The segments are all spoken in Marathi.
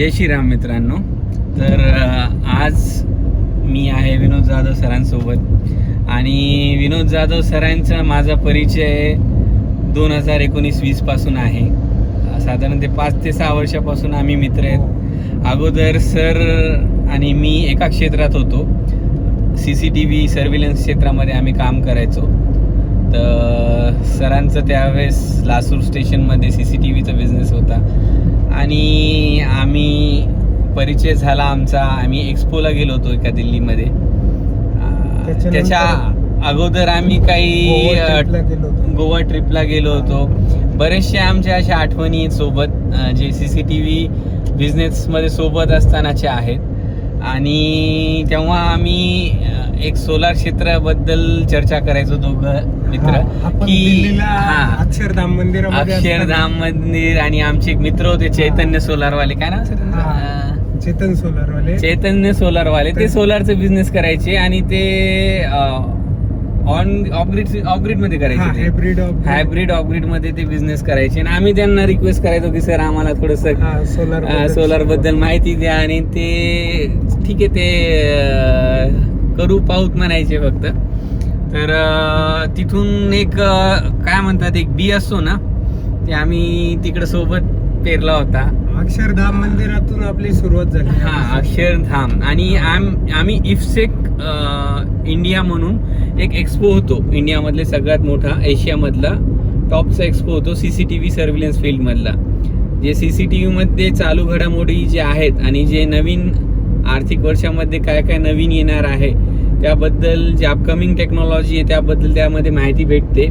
जय श्रीराम मित्रांनो. तर आज मी आहे विनोद जाधव सरांसोबत आणि विनोद जाधव सरांचा माझा परिचय 2019-20 पासून आहे. साधारण ते 5 ते 6 वर्षापासून आम्ही मित्र आहेत. अगोदर सर आणि मी एका क्षेत्रात होतो, CCTV सर्व्हिलन्स क्षेत्रामध्ये आम्ही काम करायचो. तर सरांचं त्यावेळेस लासूर स्टेशनमध्ये CCTVचा बिझनेस होता आणि आम्ही परिचय झाला आमचा. आम्ही एक्सपोला गेलो होतो एका दिल्लीमध्ये. त्याच्या अगोदर आम्ही काही गोवा ट्रिपला गेलो होतो. बरेचसे आमच्या अशा आठवणी सोबत जे CCTV बिझनेसमध्ये सोबत असतानाचे आहेत. आणि तेव्हा आम्ही एक सोलार क्षेत्राबद्दल चर्चा करायचो दोघं मित्र की अक्षरधाम मंदिर. आणि आमचे एक मित्र होते चैतन्य सोलारवाले. काय नाव सर? चैतन्य सोलारवाले. ते सोलारचा बिझनेस करायचे आणि ते ऑफ-ग्रीड मध्ये करायचे. हायब्रिड ऑफ-ग्रीड मध्ये ते बिझनेस करायचे. आणि आम्ही त्यांना रिक्वेस्ट करायचो की सर आम्हाला थोडस सोलार बद्दल माहिती द्या. आणि ते ठीक आहे ते करू पाहूत म्हणायचे फक्त. तर तिथून एक काय म्हणतात एक बी असतो ना, ते आम्ही तिकडे सोबत पेरला होता. अक्षरधाम मंदिरातून आपली सुरुवात झाली. अक्षरधाम. आणि आम्ही इफ्सेक इंडिया म्हणून एक एक्सपो होतो, इंडियामधले सगळ्यात मोठा, एशियामधला टॉपचा एक्सपो होतो CCTV सर्व्हिलन्स फील्डमधला. जे CCTV मध्ये चालू घडामोडी जे आहेत आणि जे नवीन आर्थिक वर्षामध्ये काय काय नवीन येणार आहे त्याबद्दल, जे अपकमिंग टेक्नॉलॉजी आहे त्याबद्दल त्यामध्ये माहिती भेटते.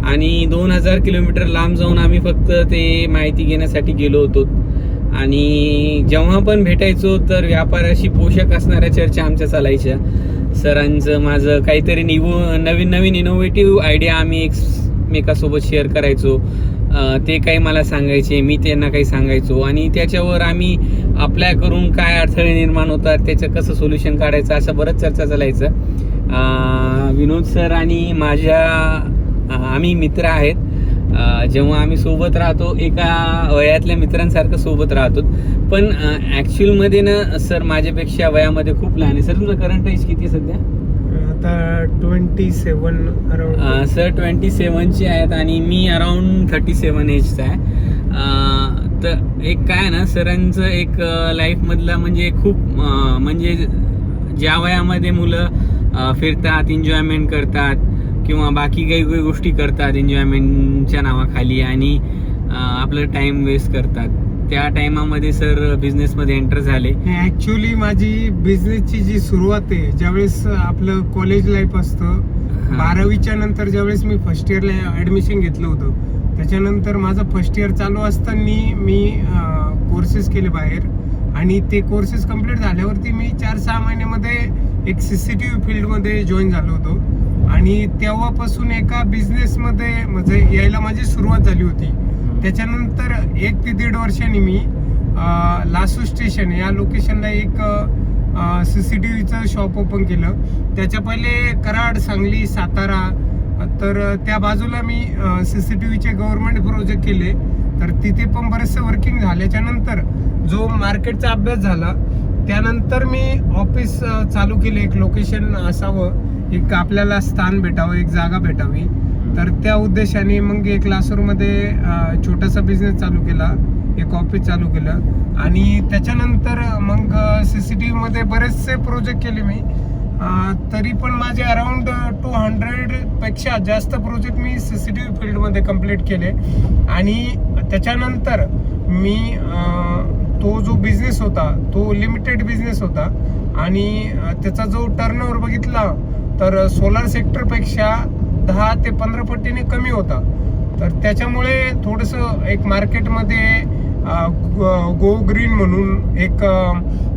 आणि 2000 किलोमीटर लांब जाऊन आम्ही फक्त ते माहिती घेण्यासाठी गेलो होतो. आणि जेव्हा पण भेटायचो तर व्यापाराशी पोषक असणाऱ्या चर्चा आमच्या चालायच्या. सरांचं माझं काहीतरी नवीन इनोव्हेटिव्ह आयडिया आम्ही एकमेकासोबत शेअर करायचो. ते काही मला सांगायचे, मी त्यांना काही सांगायचो. आणि त्याच्यावर आम्ही अप्लाय करून काय अडथळे निर्माण होतात, त्याचं कसं सोल्युशन काढायचं, असं बरंच चर्चा चालायचं. विनोद सर आणि आम्ही मित्र आहेत. जेव्हा आम्ही सोबत राहतो एका वयातल्या मित्रांसारखं सोबत राहतो. पण ॲक्च्युअलमध्ये ना सर माझ्यापेक्षा वयामध्ये खूप लहान आहे. सर तुमचं करंट एज किती सध्या? आता 27 अराउंड. सर 27चे आहेत आणि मी अराउंड 37 एजचा आहे. तर एक काय ना सरांचं एक लाईफमधला म्हणजे खूप म्हणजे ज्या वयामध्ये मुलं फिरतात, एन्जॉयमेंट करतात किंवा बाकी काही गोष्टी करतात एन्जॉयमेंटच्या नावाखाली आणि आपलं टाइम वेस्ट करतात, त्या टाइमामध्ये सर बिझनेसमध्ये एंटर झाले. ऍक्च्युअली माझी बिझनेसची जी सुरुवात आहे, ज्यावेळेस आपलं कॉलेज लाईफ असतं, 12वीच्या नंतर ज्यावेळेस मी फर्स्ट इयरला ऍडमिशन घेतलं होतं, त्याच्यानंतर माझं फर्स्ट इयर चालू असताना मी कोर्सेस केले बाहेर. आणि ते कोर्सेस कम्प्लीट झाल्यावरती मी 4-6 महिन्यामध्ये एक CCTV फील्डमध्ये जॉईन झालो होतो. आणि तेव्हापासून एका बिझनेसमध्ये म्हणजे यायला माझी सुरुवात झाली होती. त्याच्यानंतर 1 ते 1.5 वर्षांनी मी लासूर स्टेशन या लोकेशनला एक CCTVचं शॉप ओपन केलं. त्याच्या पहिले कराड, सांगली, सातारा, तर त्या बाजूला मी CCTVचे गव्हर्नमेंट प्रोजेक्ट केले. तर तिथे पण बरेचसे वर्किंग झाल्याच्या नंतर जो मार्केटचा अभ्यास झाला, त्यानंतर मी ऑफिस चालू केले. एक लोकेशन असावं, एक आपल्याला स्थान भेटावं, एक जागा भेटावी. तर त्या उद्देशाने मग एक लासूरमध्ये छोटासा बिझनेस चालू केला, एक ऑफिस चालू केलं. आणि त्याच्यानंतर मग CCTV मध्ये बरेचसे प्रोजेक्ट केले मी. तरी पण माझे अराउंड 200 पेक्षा जास्त प्रोजेक्ट मी CCTV फील्डमध्ये कम्प्लीट केले. आणि त्याच्यानंतर मी तो जो बिझनेस होता तो लिमिटेड बिझनेस होता आणि त्याचा जो टर्नओव्हर बघितला तर सोलार सेक्टरपेक्षा 10 ते 15 पटीने कमी होता. तर त्याच्यामुळे थोडंसं एक मार्केटमध्ये गो ग्रीन म्हणून एक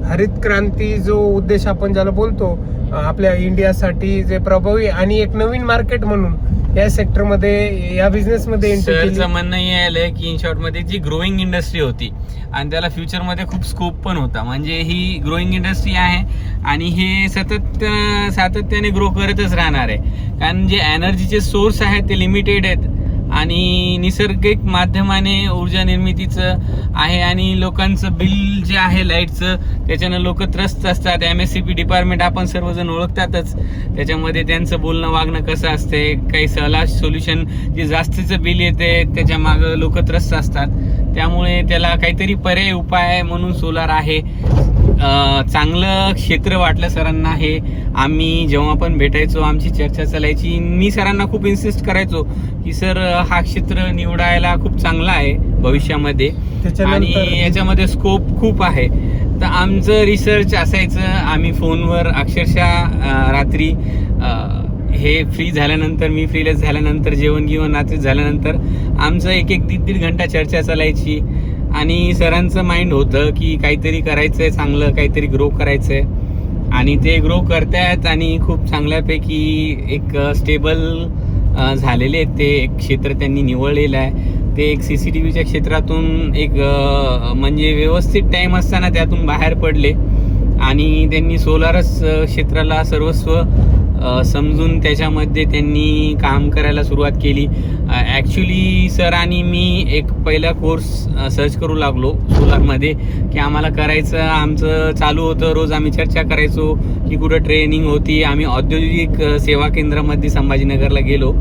हरित क्रांती जो उद्देश आपण ज्याला बोलतो आपल्या इंडियासाठी, जे प्रभावी आणि एक नवीन मार्केट म्हणून या सेक्टरमध्ये, या बिझनेसमध्ये एंट्री केली. म्हणणं हे आलंय की इन शॉर्ट मध्ये जी ग्रोईंग इंडस्ट्री होती आणि त्याला फ्युचरमध्ये खूप स्कोप पण होता. म्हणजे ही ग्रोईंग इंडस्ट्री आहे आणि हे सातत्याने ग्रो करतच राहणार आहे. कारण जे एनर्जीचे सोर्स आहेत ते लिमिटेड आहेत आणि नैसर्गिक माध्यमाने ऊर्जा निर्मितीचं आहे आणि लोकांचं बिल जे आहे लाईटचं त्याच्यानं लोक त्रस्त असतात. MSCP डिपार्टमेंट आपण सर्वजण ओळखतातच, त्याच्यामध्ये त्यांचं बोलणं वागणं कसं असते, काही सोल्युशन जे जास्तीचं बिल येते त्याच्या मागं लोक त्रस्त असतात. त्यामुळे त्याला काहीतरी पर्याय उपाय म्हणून सोलार आहे. चांगलं क्षेत्र वाटलं सरांना हे. आम्ही जेव्हा पण भेटायचो आमची चर्चा चालायची. मी सरांना खूप इन्सिस्ट करायचो की सर हा क्षेत्र निवडायला खूप चांगला आहे भविष्यामध्ये आणि याच्यामध्ये स्कोप खूप आहे. तर आमचं रिसर्च असायचं, आम्ही फोनवर अक्षरशः रात्री हे फ्री झाल्यानंतर, मी फ्रीलेस झाल्यानंतर, जेवण रात्री झाल्यानंतर आमचं एक दीड घंटा चर्चा चालायची आणि सरांचं माइंड होतं की काहीतरी करायचंय, चांगलं काहीतरी ग्रो करायचंय आणि ते ग्रो करतायत आणि खूप चांगल्यापैकी एक स्टेबल झालेले आहेत. ते एक क्षेत्र त्यांनी निवडलेलं आहे. ते एक CCTVच्या क्षेत्रातून एक म्हणजे व्यवस्थित टाईम असताना त्यातून बाहेर पडले आणि त्यांनी सोलारच क्षेत्राला सर्वस्व समजून त्याच्यामध्ये त्यांनी काम करायला सुरुवात केली. ॲक्च्युली सर आणि मी एक पहिला कोर्स सर्च करू लागलो सोलारमध्ये की आम्हाला करायचं. आमचं चालू होतं, रोज आम्ही चर्चा करायचो की कुठं ट्रेनिंग होती. आम्ही औद्योगिक सेवा केंद्रामध्ये संभाजीनगरला गेलो,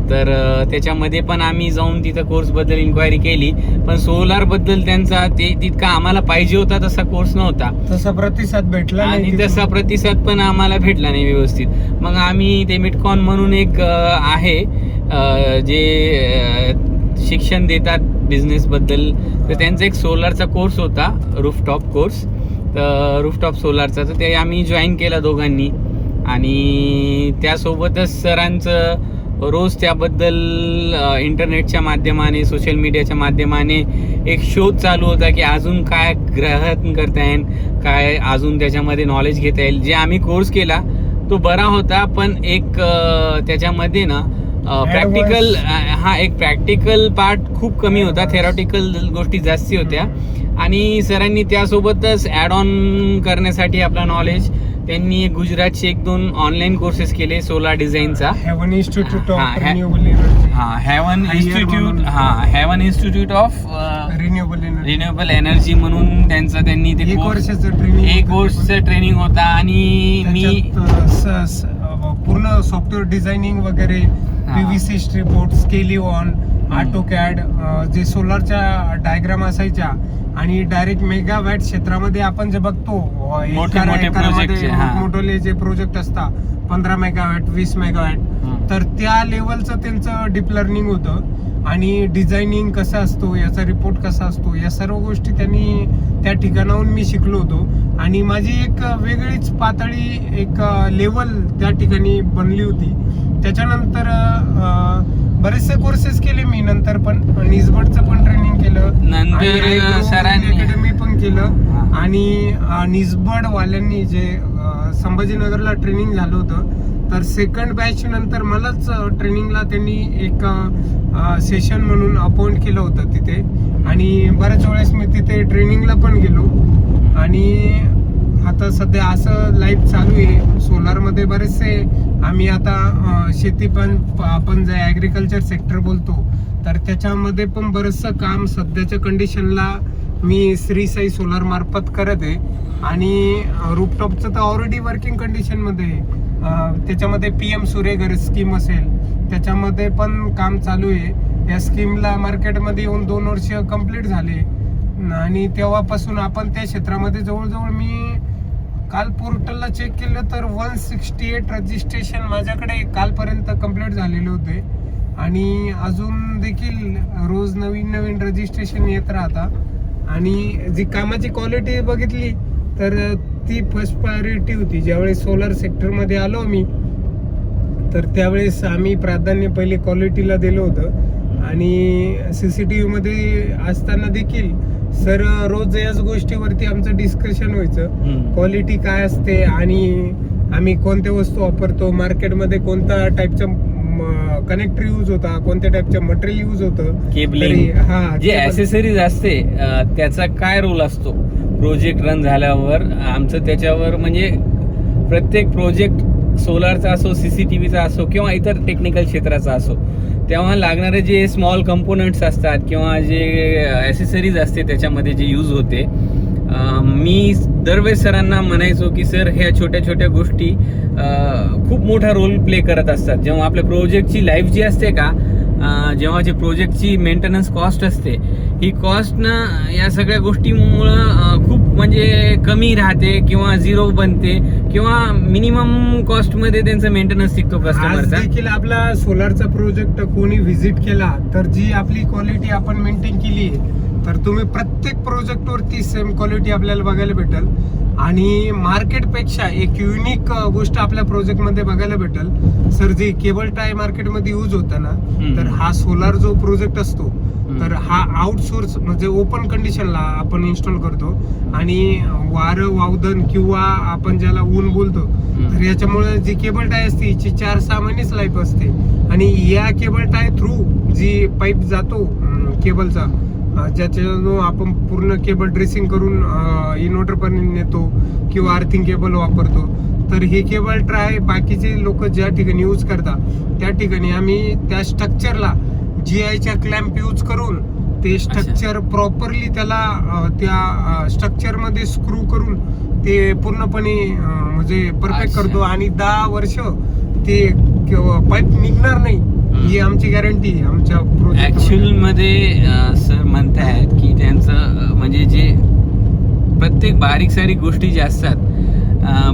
तर त्याच्यामध्ये पण आम्ही जाऊन तिथं कोर्सबद्दल इन्क्वायरी केली, पण सोलारबद्दल त्यांचा ते तितका आम्हाला पाहिजे होता तसा कोर्स नव्हता, तसा प्रतिसाद भेटला आणि तसा प्रतिसाद पण आम्हाला भेटला नाही व्यवस्थित. मग आम्ही ते मिटकॉन म्हणून एक आहे जे शिक्षण देतात बिझनेसबद्दल, तर त्यांचा एक सोलारचा कोर्स होता, रूफटॉप कोर्स, तर रूफटॉप सोलारचा, तर ते आम्ही जॉईन केला दोघांनी. आणि त्यासोबतच सरांचं रोज त्याबद्दल इंटरनेटच्या माध्यमाने, सोशल मीडियाच्या माध्यमाने एक शोध चालू होता की अजून काय ग्रहण करता येईल, काय अजून त्याच्यामध्ये नॉलेज घेता येईल. जे आम्ही कोर्स केला तो बरा होता, पण एक त्याच्यामध्ये ना प्रॅक्टिकल एक प्रॅक्टिकल पार्ट खूप कमी होता, थेरॉटिकल गोष्टी जास्ती होत्या. आणि सरांनी त्यासोबतच ॲड ऑन करण्यासाठी आपला नॉलेज त्यांनी गुजरातचे 1-2 ऑनलाईन कोर्सेस केले सोलार डिझाईनचा. हेवन institute of institute of renewable energy म्हणून त्यांनी ते 1 वर्षाचं ट्रेनिंग होता. आणि मी पूर्ण सॉफ्टवेअर डिझायनिंग वगैरे, PVC स्ट्रिप, स्केलिओन, ऑटोकॅड, जे सोलारच्या डायग्राम असायच्या आणि डायरेक्ट मेगावॅट क्षेत्रामध्ये आपण जे बघतो मोठे जे प्रोजेक्ट असतात 15 मेगावॅट 20 मेगावॅट, तर त्या लेवलचं त्यांचं डीप लर्निंग होतं. आणि डिझायनिंग कसा असतो, याचा रिपोर्ट कसा असतो, या सर्व गोष्टी त्यांनी त्या ठिकाणाहून मी शिकलो होतो. आणि माझी एक वेगळीच पातळी, एक लेवल त्या ठिकाणी बनली होती. त्याच्यानंतर बरेचसे कोर्सेस केले मी नंतर, पण निसबडचं पण ट्रेनिंग केलं, नंतर सरांनी अकॅडमी पण केलं. आणि निसबड वाल्यांनी जे संभाजीनगरला ट्रेनिंग झालं होतं, तर सेकंड बॅच नंतर मलाच ट्रेनिंगला त्यांनी एक सेशन म्हणून अपॉइंट केलं होतं तिथे. आणि बऱ्याच वेळेस मी तिथे ट्रेनिंगला पण गेलो. आणि आता सध्या असं लाईफ चालू आहे सोलारमध्ये. बरेचसे आम्ही आता शेती पण, आपण जे ॲग्रिकल्चर सेक्टर बोलतो, तर त्याच्यामध्ये पण बरंचसं काम सध्याच्या कंडिशनला मी श्री साई सोलार मार्फत करत आहे. आणि रूफटॉपचं तर ऑलरेडी वर्किंग कंडिशनमध्ये आहे. त्याच्यामध्ये PM सूर्यघर स्कीम असेल, त्याच्यामध्ये पण काम चालू आहे. या स्कीमला मार्केटमध्ये येऊन 2 वर्ष कंप्लीट झाले आणि तेव्हापासून आपण त्या क्षेत्रामध्ये जवळजवळ, मी काल पोर्टलला चेक केलं तर 168 रजिस्ट्रेशन माझ्याकडे कालपर्यंत कंप्लीट झालेले होते. आणि अजून देखील रोज नवीन रजिस्ट्रेशन येत राहतात. आणि जी कामाची क्वालिटी बघितली तर ती फर्स्ट प्रायोरिटी होती. ज्यावेळेस सोलार सेक्टरमध्ये आलो मी, तर त्यावेळेस आम्ही प्राधान्य पहिले क्वालिटीला दिलं होतं. आणि CCTV मध्ये असताना देखील सर रोज याच गोष्टीवरती आमचं डिस्कशन व्हायचं, क्वालिटी काय असते आणि आम्ही कोणत्या वस्तू वापरतो, मार्केटमध्ये कोणत्या टाईपचा कनेक्टर यूज होता, कोणत्या टाईपचं मटेरियल यूज होतं, केबलिंग, जे ॲसेसरीज असते त्याचा काय रोल असतो प्रोजेक्ट रन झाल्यावर. आमचं त्याच्यावर म्हणजे प्रत्येक प्रोजेक्ट सोलारचा असो, CCTVचा असो किंवा इतर टेक्निकल क्षेत्राचा असो, तेव्हा लागणारे जे स्मॉल कंपोनंट्स असतात किंवा जे ॲसेसरीज असते त्याच्यामध्ये जे यूज होते, मी दरवेळेस सरांना म्हणायचो की सर ह्या छोट्या छोट्या गोष्टी खूप मोठा रोल प्ले करत असतात. जेव्हा आपल्या प्रोजेक्टची लाईफ जी असते का, जेव्हा जी प्रोजेक्टची मेंटेनन्स कॉस्ट असते, ही कॉस्ट ना या सगळ्या गोष्टीमुळं खूप म्हणजे कमी राहते किंवा झिरो बनते किंवा मिनिमम कॉस्टमध्ये त्यांचं मेंटेनन्स टिकतो आज कस्टमरचा. देखील आपला सोलारचा प्रोजेक्ट कोणी व्हिजिट केला तर जी आपली क्वालिटी आपण मेंटेन केली तर तुम्ही प्रत्येक प्रोजेक्ट वरती सेम क्वालिटी आपल्याला बघायला भेटेल. आणि मार्केटपेक्षा एक युनिक गोष्ट आपल्या प्रोजेक्ट मध्ये बघायला भेटेल सर. जे केबल टाय मार्केटमध्ये यूज होता ना, तर हा सोलार जो प्रोजेक्ट असतो तर हा आउटसोर्स म्हणजे ओपन कंडिशनला आपण इन्स्टॉल करतो आणि वारं वावदन किंवा आपण ज्याला ऊन बोलतो तर याच्यामुळे जी केबल टाय असते हिची 4-6 महिनेच लाईफ असते. आणि या केबल टाय थ्रू जी पाईप जातो केबलचा, ज्याच्यातून आपण पूर्ण केबल ड्रेसिंग करून इन्व्हर्टर पण नेतो किंवा अर्थिंग केबल वापरतो, तर हे केबल ट्राय बाकीचे लोक ज्या ठिकाणी यूज करतात त्या ठिकाणी आम्ही त्या स्ट्रक्चरला GI-च्या क्लॅम्प यूज करून ते स्ट्रक्चर प्रॉपरली त्याला त्या स्ट्रक्चर मध्ये स्क्रू करून ते पूर्णपणे म्हणजे परफेक्ट करतो आणि 10 वर्ष ते पाईप निघणार नाही ही आमची गॅरंटी आमच्या ऍक्च्युअल मध्ये सर म्हणतायत की त्यांचं म्हणजे जे प्रत्येक बारीक सारीक गोष्टी ज्या असतात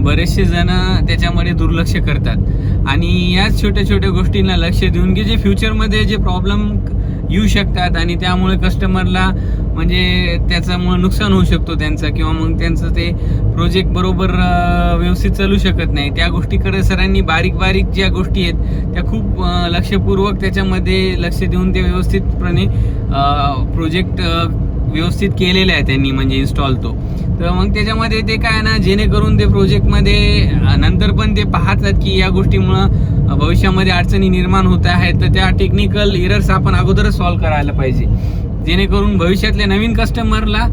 बरेचसे जण त्याच्यामध्ये दुर्लक्ष करतात आणि याच छोट्या छोट्या गोष्टींना लक्ष देऊन की जे फ्युचरमध्ये जे प्रॉब्लेम येऊ शकतात आणि त्यामुळे कस्टमरला म्हणजे त्याच्यामुळे नुकसान होऊ शकतो त्यांचं किंवा मग त्यांचं ते प्रोजेक्ट बरोबर व्यवस्थित चालू शकत नाही, त्या गोष्टीकडे सरांनी बारीक बारीक ज्या गोष्टी आहेत त्या खूप लक्षपूर्वक त्याच्यामध्ये लक्ष देऊन ते व्यवस्थितपणे प्रोजेक्ट व्यवस्थित केलेला आहे त्यांनी म्हणजे इन्स्टॉल तो. तर मग त्याच्यामध्ये ते काय ना जेणेकरून ते प्रोजेक्टमध्ये नंतर पण ते पाहतात की या गोष्टीमुळं भविष्यामध्ये अडचणी निर्माण होत आहेत, तर त्या टेक्निकल एरर्स आपण अगोदरच सॉल्व्ह करायला पाहिजे जेणेकरून भविष्यातल्या नवीन कस्टमरला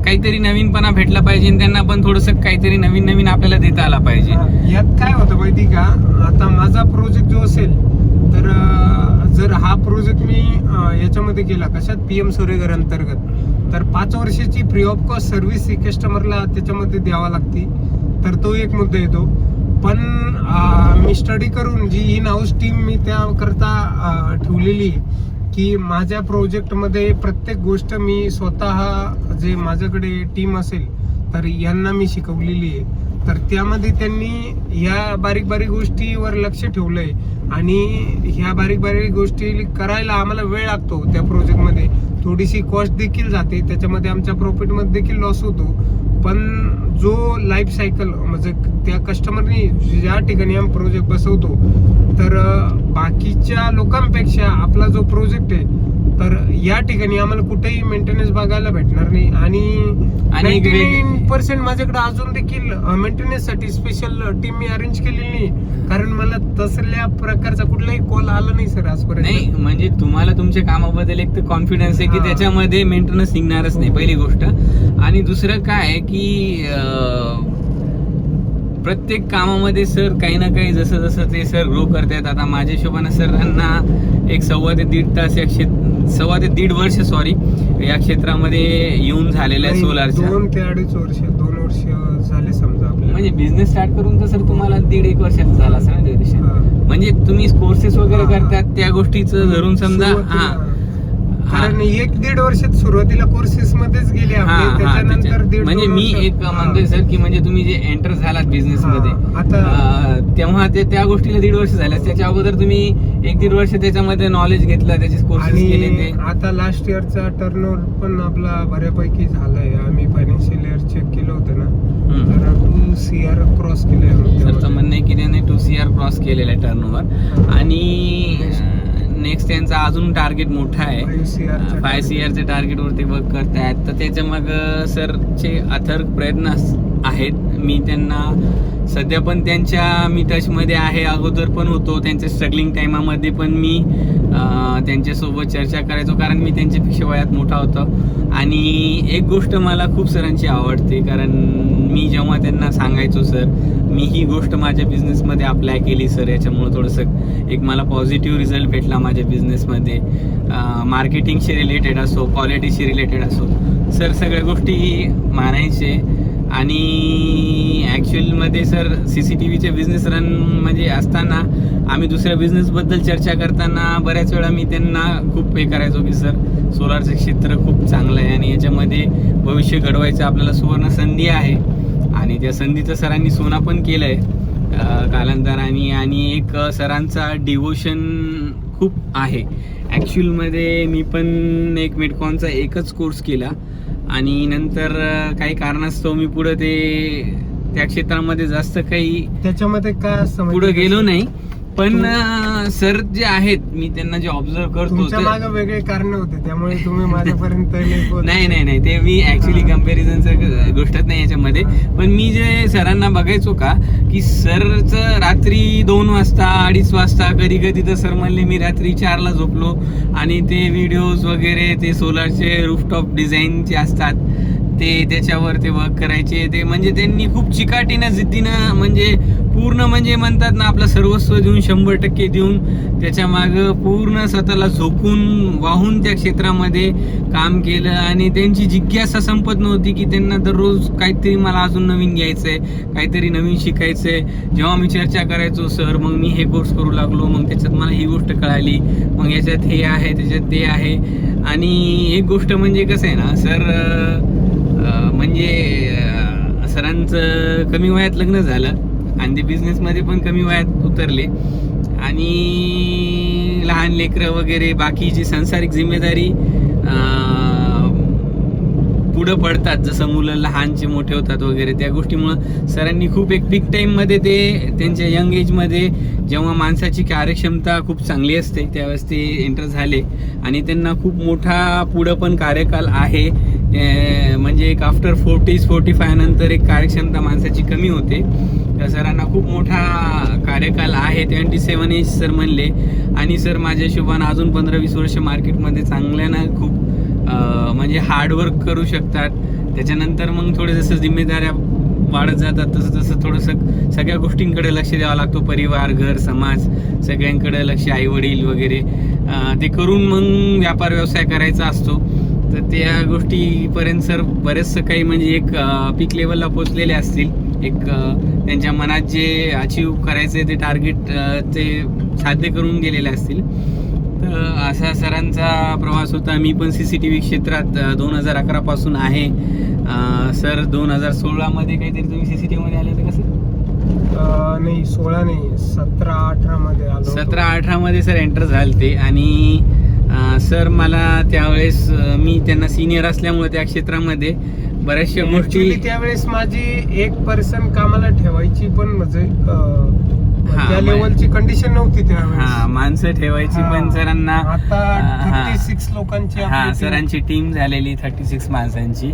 काहीतरी नवीनपणा भेटला पाहिजे आणि त्यांना पण थोडंसं काहीतरी नवीन नवीन आपल्याला देता आला पाहिजे. यात काय होतं माहिती का, आता माझा प्रोजेक्ट जो असेल तर जर हा प्रोजेक्ट मी याच्यामध्ये केला कशात PM सूर्यघर अंतर्गत, तर 5 वर्षाची फ्री ऑफ कॉस्ट सर्व्हिस ही कस्टमरला त्याच्यामध्ये द्यावा लागते, तर तो एक मुद्दा येतो. पण मी स्टडी करून जी इन हाऊस टीम मी त्याकरता ठेवलेली की माझ्या प्रोजेक्टमध्ये प्रत्येक गोष्ट मी स्वतः जे माझ्याकडे टीम असेल तर यांना मी शिकवलेली आहे, तर त्यामध्ये त्यांनी ह्या बारीक बारीक गोष्टीवर लक्ष ठेवलंय आणि ह्या बारीक बारीक गोष्टी करायला आम्हाला वेळ लागतो. त्या प्रोजेक्टमध्ये थोडीशी कॉस्ट देखील जाते, त्याच्यामध्ये आमच्या प्रॉफिटमध्ये देखील लॉस होतो, पण जो लाईफ सायकल म्हणजे त्या कस्टमरनी ज्या ठिकाणी आम्ही प्रोजेक्ट बसवतो तर बाकीच्या लोकांपेक्षा आपला जो प्रोजेक्ट आहे तर या ठिकाणी आम्हाला कुठेही मेंटेनन्स बघायला भेटणार नाही. आणि 99% माझ्याकडे अजून देखील मेंटेनन्स साठी स्पेशल टीम मी अरेंज केलेली नाही, कारण मला तसल्या प्रकारचा कुठलाही कॉल आला नाही सर आजपर्यंत. नाही म्हणजे तुम्हाला तुमच्या कामाबद्दल एक तर कॉन्फिडन्स आहे की त्याच्यामध्ये मेंटेनन्स निघणारच नाही पहिली गोष्ट. आणि दुसरं काय आहे की प्रत्येक कामामध्ये सर काही ना काही जसं जसं ते सर ग्रो करतात. आता माझ्या हिशोबाने सरांना एक 1.25 ते 1.5 तास या 1.25 ते 1.5 वर्ष या क्षेत्रामध्ये येऊन झालेलं आहे सोलारच्या. 2 ते 2.5 वर्ष 2 वर्ष झाले समजा आपल्याला. म्हणजे बिझनेस स्टार्ट करून तर सर तुम्हाला 1.5-1 वर्षाचा झाला असेल ना ड्युरेशन. म्हणजे तुम्ही कोर्सेस वगैरे करतात त्या गोष्टीचं धरून समजा कारण 1-1.5 वर्षात सुरुवातीला कोर्सेस मध्येच गेले आपले, त्याच्यानंतर म्हणजे मी एक म्हणतोय सर की म्हणजे तुम्ही जे एंटर झालात बिझनेस मध्ये आता तेव्हा त्या गोष्टीला 1.5 वर्ष झाले, त्याच्या अगोदर तुम्ही 1-1.5 वर्ष त्याच्यामध्ये नॉलेज घेतलं, त्याचे कोर्सेस केले ते. आता लास्ट इयरचा टर्नओव्हर पण आपला बऱ्यापैकी झालाय. आम्ही फायनान्शियल इयर चेक केलं होतं ना, तर 2 CR क्रॉस केलंय. सरचं म्हणणं आहे की त्याने 2 CR क्रॉस केलेला आहे टर्नओव्हर आणि नेक्स्ट त्यांचा अजून टार्गेट मोठा आहे, 5 CRचे टार्गेट वरती वर्क करतायत. तर त्याच्या मग सरचे अथक प्रयत्न आहेत. मी त्यांना सध्या पण मी टचमध्ये आहे, अगोदर पण होतो. त्यांच्या स्ट्रगलिंग टाइमामध्ये पण मी त्यांच्यासोबत चर्चा करायचो, कारण मी त्यांच्यापेक्षा वयात मोठा होतो. आणि एक गोष्ट मला खूप सरांची आवडते, कारण मी जेव्हा त्यांना सांगायचो सर मी ही गोष्ट माझ्या बिझनेसमध्ये अप्लाय केली सर. याच्यामुळे थोडंसं एक मला पॉझिटिव्ह रिझल्ट भेटला माझ्या बिझनेसमध्ये. मार्केटिंगशी रिलेटेड असो, क्वालिटीशी रिलेटेड असो सर, सगळ्या गोष्टी मानायचे. आणि ॲक्च्युअलमध्ये सर CCTVचे बिझनेस रन म्हणजे असताना आम्ही दुसऱ्या बिझनेसबद्दल चर्चा करताना बऱ्याच वेळा मी त्यांना खूप हे करायचो की सर सोलारचं क्षेत्र खूप चांगलं आहे आणि याच्यामध्ये भविष्य घडवायचं आपल्याला सुवर्ण संधी आहे. आणि त्या संधीचं सरांनी सोना पण केलं आहे कालांतराने. आणि एक सरांचा डिवोशन खूप आहे. ॲक्च्युअलमध्ये मी पण एक मेडकॉनचा एकच कोर्स केला आणि नंतर काही कारणास्तव मी पुढं त्या क्षेत्रामध्ये जास्त काही त्याच्यामध्ये काय असतं पुढे गेलो नाही. पण सर जे आहेत मी त्यांना जे ऑब्झर्व करतो तुमच्या मागे वेगळे कारण होते त्यामुळे तुम्ही माझ्यापर्यंत नाही ते मी ऍक्च्युली कम्पॅरिझनचं गोष्टच नाही याच्यामध्ये. पण मी जे सरांना बघायचो का की सरचं रात्री 2 वाजता 2:30 वाजता कधी कधी तर सर म्हणले मी रात्री 4ला झोपलो आणि ते व्हिडिओज वगैरे ते सोलारचे रूफटॉप डिझाईनचे असतात ते त्याच्यावर ते वर्क करायचे. ते म्हणजे त्यांनी खूप चिकाटीनं जिद्दीनं म्हणजे पूर्ण म्हणजे म्हणतात ना आपलं सर्वस्व देऊन 100% देऊन त्याच्या मागं पूर्ण स्वतःला झोकून वाहून त्या क्षेत्रामध्ये काम केलं. आणि त्यांची जिज्ञासा संपत नव्हती की त्यांना दररोज काहीतरी मला अजून नवीन घ्यायचंय, काहीतरी नवीन शिकायचंय. जेव्हा मी चर्चा करायचो सर मग मी हे कोर्स करू लागलो, मग त्याच्यात मला ही गोष्ट कळाली, मग याच्यात हे आहे त्याच्यात ते आहे. आणि एक गोष्ट म्हणजे कसं आहे ना सर म्हणजे सरांचं कमी वयात लग्न झालं आणि ते बिझनेसमध्ये पण कमी वयात उतरले. आणि लहान लेकरं वगैरे बाकीची सांसारिक जिम्मेदारी पुढं पडतात जसं मुलं लहानचे मोठे होतात वगैरे. त्या गोष्टीमुळं सरांनी खूप एक पीक टाईममध्ये ते त्यांच्या यंग एजमध्ये जेव्हा माणसाची कार्यक्षमता खूप चांगली असते त्यावेळेस ते एंटर झाले. आणि त्यांना खूप मोठा पुढं पण कार्यकाल आहे. म्हणजे एक आफ्टर 40-45 नंतर एक कार्यक्षमता माणसाची कमी होते. त्या सरांना खूप मोठा कार्यकाल आहे. 27 एज सर म्हणले. आणि सर माझ्या हिशोबानं अजून 15-20 वर्ष मार्केटमध्ये चांगल्यानं खूप म्हणजे हार्डवर्क करू शकतात. त्याच्यानंतर मग थोडे जसं जिम्मेदाऱ्या वाढत जातात तसं तसं थोडंसं सगळ्या गोष्टींकडे लक्ष द्यावं लागतो. परिवार, घर, समाज सगळ्यांकडे लक्ष, आईवडील वगैरे ते करून मग व्यापार व्यवसाय करायचा असतो. तर त्या गोष्टीपर्यंत सर बरेचसं काही म्हणजे एक पीक लेवलला पोचलेले असतील. एक त्यांच्या मनात जे अचीव करायचे ते टार्गेट ते साध्य करून गेलेले असतील. तर असा सरांचा प्रवास होता. मी पण CCTV क्षेत्रात 2011 पासून आहे. सर 2016 मध्ये काहीतरी तुम्ही CCTV मध्ये आले होते का सर? नाही 16 नाही 17-18 मध्ये आलो. 17-18 मध्ये सर एंटर झाले. आणि सर मला त्यावेळेस मी त्यांना सिनियर असल्यामुळे त्या क्षेत्रामध्ये बऱ्याचशा गोष्टी त्यावेळेस माझी एक पर्सन कामाला ठेवायची पण म्हणजे त्या लेवलची कंडिशन नव्हती त्यावेळेस. माणसं ठेवायची पण सरांना आता 36 लोकांची सरांची टीम झालेली 36 माणसांची.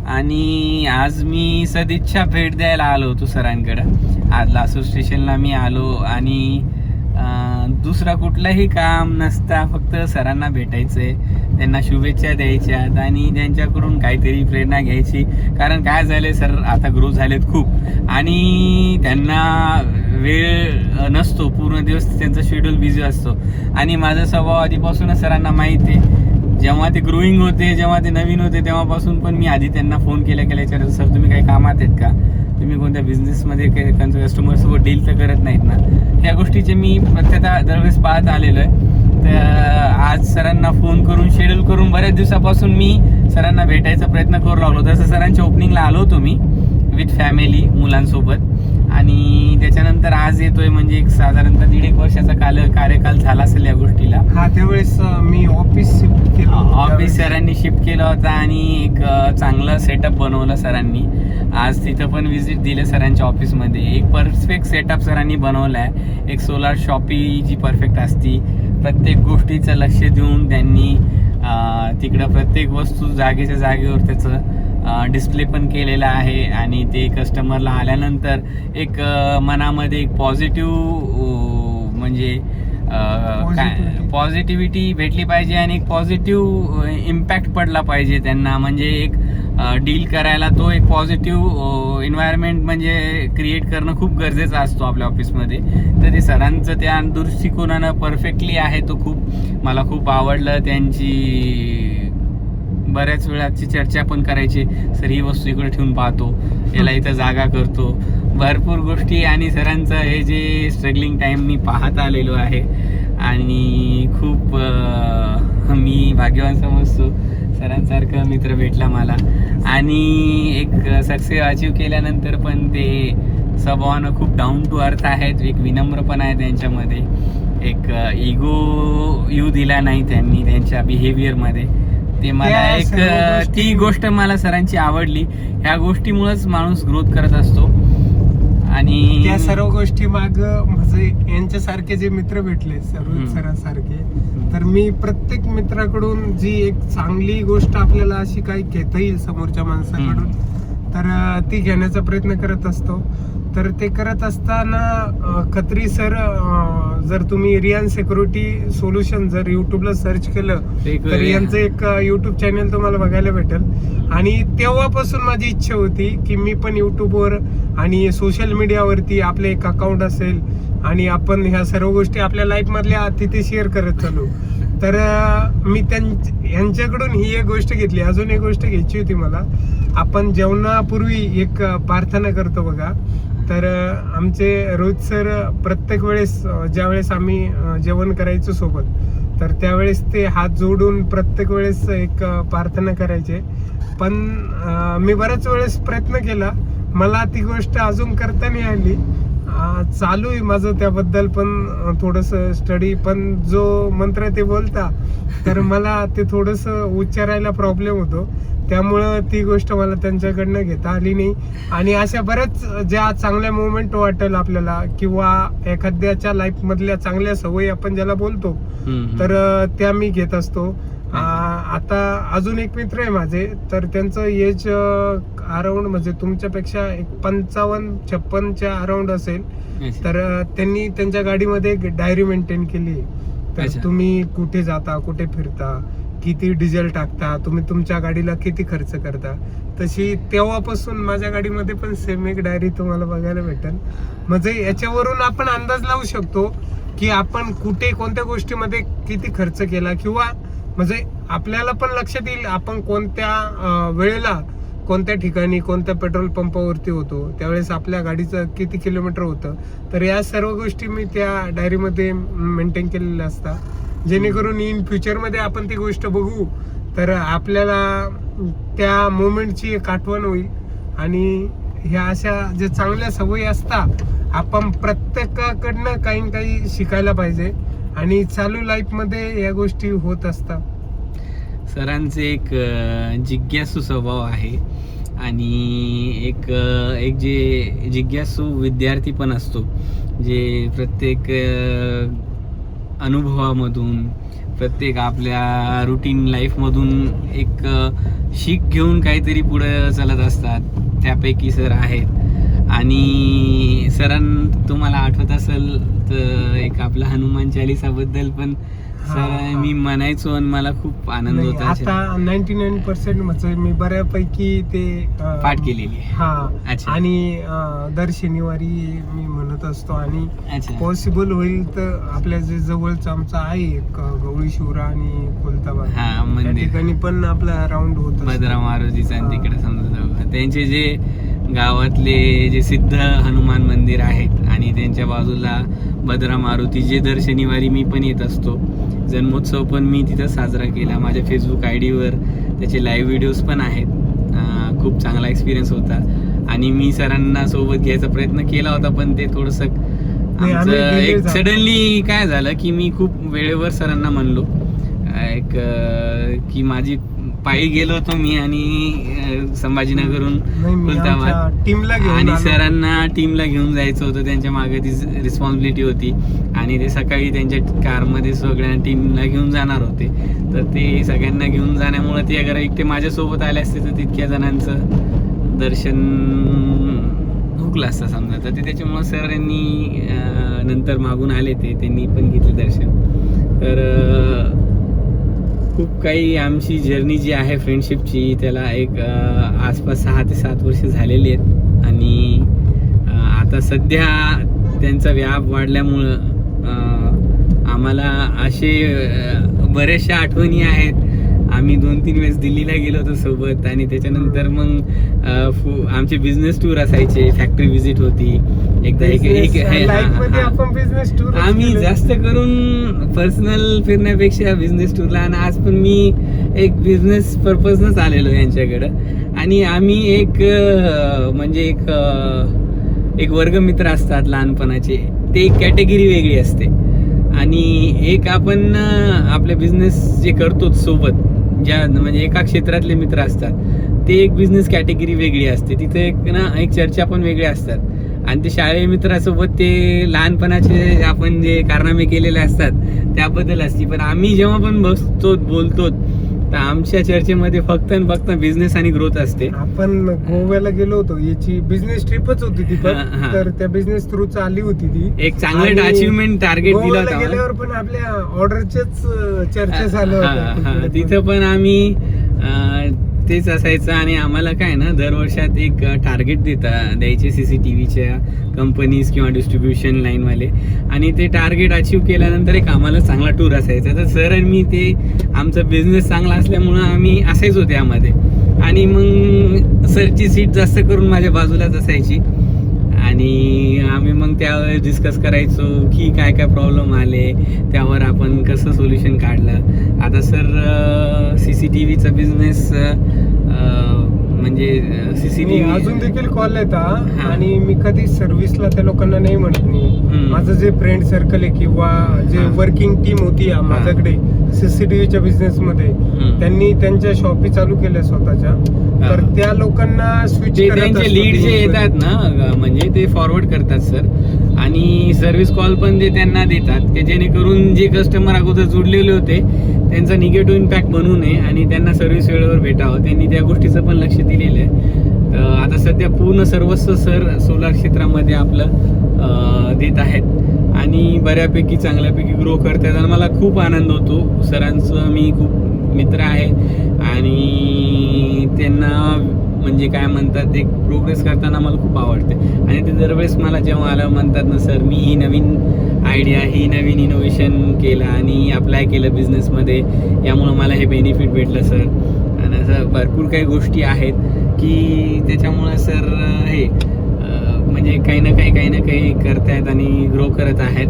आणि आज मी सदिच्छा भेट द्यायला आलो होतो सरांकडे. आज लासूर स्टेशनला मी आलो आणि दुसरा कुठलाही काम नसता, फक्त सरांना भेटायचंय, त्यांना शुभेच्छा द्यायच्यात आणि त्यांच्याकडून काहीतरी प्रेरणा घ्यायची. कारण काय झालंय सर आता ग्रो झालेत खूप आणि त्यांना वेळ नसतो. पूर्ण दिवस त्यांचा शेड्यूल बिझी असतो. आणि माझा स्वभाव आधीपासूनच सरांना माहिती आहे. जेव्हा ते ग्रोईंग होते, जेव्हा ते नवीन होते तेव्हापासून पण मी आधी त्यांना फोन केल्या विचारायचो सर तुम्ही काही कामात आहेत का, तुम्ही कोणत्या बिझनेसमध्ये काही कस्टमरसोबत डील तर करत नाहीत ना. ह्या गोष्टीचे मी प्रत्येक दरवेळेस पाहत आलेलो आहे. तर आज सरांना फोन करून शेड्यूल करून बऱ्याच दिवसापासून मी सरांना भेटायचा प्रयत्न करू लागलो. तसं सरांच्या ओपनिंगला आलो होतो मी विथ फॅमिली मुलांसोबत. आणि त्याच्यानंतर आज येतोय म्हणजे एक साधारणतः 1.5 वर्षाचा कार्यकाल झाला असेल या गोष्टीला. त्यावेळेस मी ऑफिस शिफ्ट केलं. ऑफिस सरांनी शिफ्ट केलं होतं आणि एक चांगलं सेटअप बनवलं सरांनी. आज तिथं पण व्हिजिट दिलं सरांच्या ऑफिसमध्ये. एक परफेक्ट सेटअप सरांनी बनवला आहे. एक सोलार शॉपी जी परफेक्ट असती, प्रत्येक गोष्टीचं लक्ष देऊन त्यांनी तिकडं प्रत्येक वस्तू जागेच्या जागेवर त्याचं डिस्प्ले पण केलेला आहे. आणि ते कस्टमरला आल्यानंतर एक मनामध्ये एक पॉझिटिव्ह म्हणजे काय पॉझिटिव्हिटी भेटली पाहिजे आणि एक पॉझिटिव्ह इम्पॅक्ट पडला पाहिजे त्यांना. म्हणजे एक डील करायला तो एक पॉझिटिव्ह एन्व्हायरमेंट म्हणजे क्रिएट करणं खूप गरजेचं असतो आपल्या ऑफिसमध्ये. तर ते सरांचं त्या दृष्टिकोनानं परफेक्टली आहे. तो मला खूप आवडलं. त्यांची बऱ्याच वेळाची चर्चा पण करायची, सर ही वस्तू इकडे ठेवून पाहतो, याला इथं जागा करतो, भरपूर गोष्टी. आणि सरांचं हे जे स्ट्रगलिंग टाइम मी पाहत आलेलो आहे आणि खूप मी भाग्यवान समजतो सरांसारखं मित्र भेटला मला. आणि एक सक्सेस अचीव केल्यानंतर पण ते स्वभावानं खूप डाऊन टू अर्थ आहेत. एक विनम्रपणा आहे त्यांच्यामध्ये, एक इगो येऊ दिला नाही त्यांनी त्यांच्या बिहेवियरमध्ये. ते मला एक ती गोष्ट मला सरांची आवडली. ह्या गोष्टीमुळेच माणूस ग्रोथ करत असतो. आणि त्या सर्व गोष्टी माग म्हणजे यांच्यासारखे जे मित्र भेटले सर्व सरांसारखे, तर मी प्रत्येक मित्राकडून जी एक चांगली गोष्ट आपल्याला अशी काही घेता येईल समोरच्या माणसाकडून, तर ती घेण्याचा प्रयत्न करत असतो. तर ते करत असताना खत्री सर, जर तुम्ही रियान सिक्युरिटी सोल्युशन जर युट्यूबला सर्च केलं तर यांचं एक युट्यूब चॅनल तुम्हाला बघायला भेटेल. आणि तेव्हापासून माझी इच्छा होती की मी पण युट्यूबवर आणि सोशल मीडियावरती आपलं एक अकाउंट असेल आणि आपण ह्या सर्व गोष्टी आपल्या लाईफ मधल्या तिथे शेअर करत चालू. तर मी यांच्याकडून ही एक गोष्ट घेतली. अजून एक गोष्ट घ्यायची होती मला. आपण जेवणापूर्वी एक प्रार्थना करतो बघा, तर आमचे रोहित सर प्रत्येक वेळेस ज्यावेळेस आम्ही जेवण करायचो सोबत, तर त्यावेळेस ते हात जोडून प्रत्येक वेळेस एक प्रार्थना करायचे. पण मी बऱ्याच वेळेस प्रयत्न केला, मला ती गोष्ट अजून करता नाही आली. चालू आहे माझं त्याबद्दल पण थोडंसं स्टडी, पण जो मंत्र ते बोलता तर मला ते थोडंसं उच्चारायला प्रॉब्लेम होतो, त्यामुळं ती गोष्ट मला त्यांच्याकडनं घेता आली नाही. आणि अशा बऱ्याच ज्या चांगल्या मोमेंट वाटेल आपल्याला किंवा एखाद्याच्या लाईफ मधल्या चांगल्या सवयी आपण ज्याला बोलतो, तर त्या मी घेत असतो. आता अजून एक मित्र आहे माझे, तर त्यांचं एज अराउंड म्हणजे तुमच्यापेक्षा एक 55-56च्या अराउंड असेल. तर त्यांनी त्यांच्या गाडीमध्ये एक डायरी मेंटेन केली. तर तुम्ही कुठे जाता, कुठे फिरता, किती डिझेल टाकता, तुम्ही तुमच्या गाडीला किती खर्च करता, तशी तेव्हापासून माझ्या गाडीमध्ये पण सेम एक डायरी तुम्हाला बघायला भेटेल. म्हणजे याच्यावरून आपण अंदाज लावू शकतो की आपण कुठे कोणत्या गोष्टीमध्ये किती खर्च केला, किंवा म्हणजे आपल्याला पण लक्षात येईल आपण कोणत्या वेळेला कोणत्या ठिकाणी कोणत्या पेट्रोल पंपावरती होतो, त्यावेळेस आपल्या गाडीचं किती किलोमीटर होतं. तर या सर्व गोष्टी मी त्या डायरीमध्ये मेंटेन केलेल्या असतात, जेणेकरून इन फ्युचरमध्ये आपण ती गोष्ट बघू तर आपल्याला त्या मोमेंटची एक आठवण होईल. आणि ह्या अशा ज्या चांगल्या सवयी असतात आपण प्रत्येकाकडनं काही ना काही शिकायला पाहिजे, आणि चालू लाईफमध्ये या गोष्टी होत असतात. सरांचे एक जिज्ञासू स्वभाव आहे आणि एक जे जिज्ञासू विद्यार्थी पण असतो, जे प्रत्येक अनुभवामधून, प्रत्येक आपल्या रुटीन लाईफमधून एक शीख घेऊन काहीतरी पुढे चालत असतात, त्यापैकी सर आहेत. आणि तुम्हाला आठवत असेल तर एक आपला हनुमान चालीसाबद्दल पण सर मी म्हणायचो आणि मला खूप आनंद होता. आता 99% म्हणजे मी बऱ्यापैकी ते पाठ केलेली आहे. हा, आणि दर शनिवारी मी म्हणत असतो. आणि पॉसिबल होईल तर आपल्या जे जवळचं आमचं आहे एक गवळी शिवरा आणि कोलताबाद, त्या ठिकाणी पण आपला राऊंड होत, भद्रा मारुतीचा तिकडे समजा त्यांचे जे गावातले जे सिद्ध हनुमान मंदिर आहेत आणि त्यांच्या बाजूला भद्रा मारुती, जे दर शनिवारी मी पण येत असतो. जन्मोत्सव पण मी तिथं साजरा केला. माझ्या फेसबुक ID वर त्याचे लाईव्ह व्हिडिओज पण आहेत. खूप चांगला एक्सपिरियन्स होता. आणि मी सरांना सोबत घ्यायचा प्रयत्न केला होता, पण ते थोडंसं आमचं एक सडनली काय झालं की मी खूप वेळेवर सरांना म्हणलो की माझी पायी गेलो होतो मी आणि संभाजीनगरहून खुलताबाद टीमला घेऊन, आणि सरांना टीमला घेऊन जायचं होतं. त्यांच्या मागे ती रिस्पॉन्सिबिलिटी होती आणि ते सकाळी त्यांच्या कारमध्ये सगळ्यांना टीमला घेऊन जाणार होते. तर ते सगळ्यांना घेऊन जाण्यामुळे ते अगर एकटे माझ्यासोबत आले असते तर तितक्या जणांचं दर्शन हुकलं असतं समजा. तर ते त्याच्यामुळे सर यांनी नंतर मागून आले, त्यांनी पण घेतले दर्शन. तर खूप काही आमची जर्नी जी आहे फ्रेंडशिपची त्याला एक आसपास 6 ते 7 वर्ष झालेली आहेत. आणि आता सध्या त्यांचा व्याप वाढल्यामुळं आम्हाला असे बऱ्याचशा आठवणी आहेत. आम्ही 2-3 वेळेस दिल्लीला गेलो होतो सोबत आणि त्याच्यानंतर मग आमचे बिझनेस टूर असायचे, फॅक्टरी व्हिजिट होती एकदा. आपण बिझनेस टूर आम्ही जास्त करून पर्सनल फिरण्यापेक्षा बिझनेस टूरला, आणि आज पण मी एक बिझनेस पर्पजनच आलेलो यांच्याकडं. आणि आम्ही एक म्हणजे एक वर्गमित्र असतात लहानपणाचे, ते एक कॅटेगरी वेगळी असते. आणि एक आपण आपले बिझनेस जे करतो सोबत, ज्या म्हणजे एका क्षेत्रातले मित्र असतात, ते एक बिझनेस कॅटेगरी वेगळी असते. तिथे एक चर्चा पण वेगळ्या असतात. आणि ते शाळेय मित्रासोबत ते लहानपणाचे आपण जे कारनामे केलेले असतात त्याबद्दल असते. पण आम्ही जेव्हा पण बसतो बोलतो तर आमच्या चर्चेमध्ये फक्त आणि फक्त बिझनेस आणि ग्रोथ असते. आपण गोव्याला गेलो होतो, याची बिझनेस ट्रिपच होती ती पण. तर त्या बिझनेस थ्रू आली होती ती. एक चांगलं अचीवमेंट टार्गेट दिला होता. गेल्यावर पण आपल्या ऑर्डरचेच चर्चा चालू होत्या. तिथं पण आम्ही तेच असायचं. आणि आम्हाला काय ना दरवर्षात एक टार्गेट द्यायचे CCTVच्या कंपनीज किंवा डिस्ट्रीब्युशन लाईनवाले. आणि ते टार्गेट अचीव केल्यानंतर एक आम्हाला चांगला टूर असायचा. तर सर आणि मी, ते आमचा बिझनेस चांगला असल्यामुळं आम्ही असायचो त्यामध्ये. आणि मग सरची सीट जास्त करून माझ्या बाजूलाच असायची. आणि आम्ही मग त्यावेळेस डिस्कस करायचो की काय काय प्रॉब्लेम आले, त्यावर आपण कसं सोल्युशन काढलं. आता सर CCTVचा बिझनेस म्हणजे CCTV अजून देखील कॉल येतात. आणि मी कधी सर्व्हिसला त्या लोकांना नाही म्हणत नाही. माझं जे फ्रेंड सर्कल आहे किंवा जे वर्किंग टीम होती माझ्याकडे CCTVच्या बिझनेस मध्ये, त्यांनी त्यांच्या शॉपी चालू केल्या स्वतःच्या. तर त्या लोकांना स्विच त्यांचे लीड जे येतात ना, म्हणजे ते फॉरवर्ड करतात सर. आणि सर्व्हिस कॉल पण ते त्यांना देतात की जेणेकरून जे कस्टमर अगोदर जुडलेले होते त्यांचा निगेटिव्ह इम्पॅक्ट बनवू नये आणि त्यांना सर्व्हिस वेळेवर भेटावं. त्यांनी त्या गोष्टीचं पण लक्ष दिलेलं आहे. आता सध्या पूर्ण सर्वस्व सर सोलार क्षेत्रामध्ये आपलं देत आहेत आणि बऱ्यापैकी चांगल्यापैकी ग्रो करतात. आणि मला खूप आनंद होतो. सरांचं मी खूप मित्र आहे आणि त्यांना म्हणजे काय म्हणतात, एक प्रोग्रेस करताना मला खूप आवडते. आणि ते दरवेळेस मला जेव्हा आलं म्हणतात ना, सर मी ही नवीन आयडिया, ही नवीन इनोव्हेशन केलं आणि अप्लाय केलं बिझनेसमध्ये, यामुळं मला हे बेनिफिट भेटलं सर. आणि असं भरपूर काही गोष्टी आहेत की त्याच्यामुळं सर हे म्हणजे काही ना काही करतायत आणि ग्रो करत आहेत.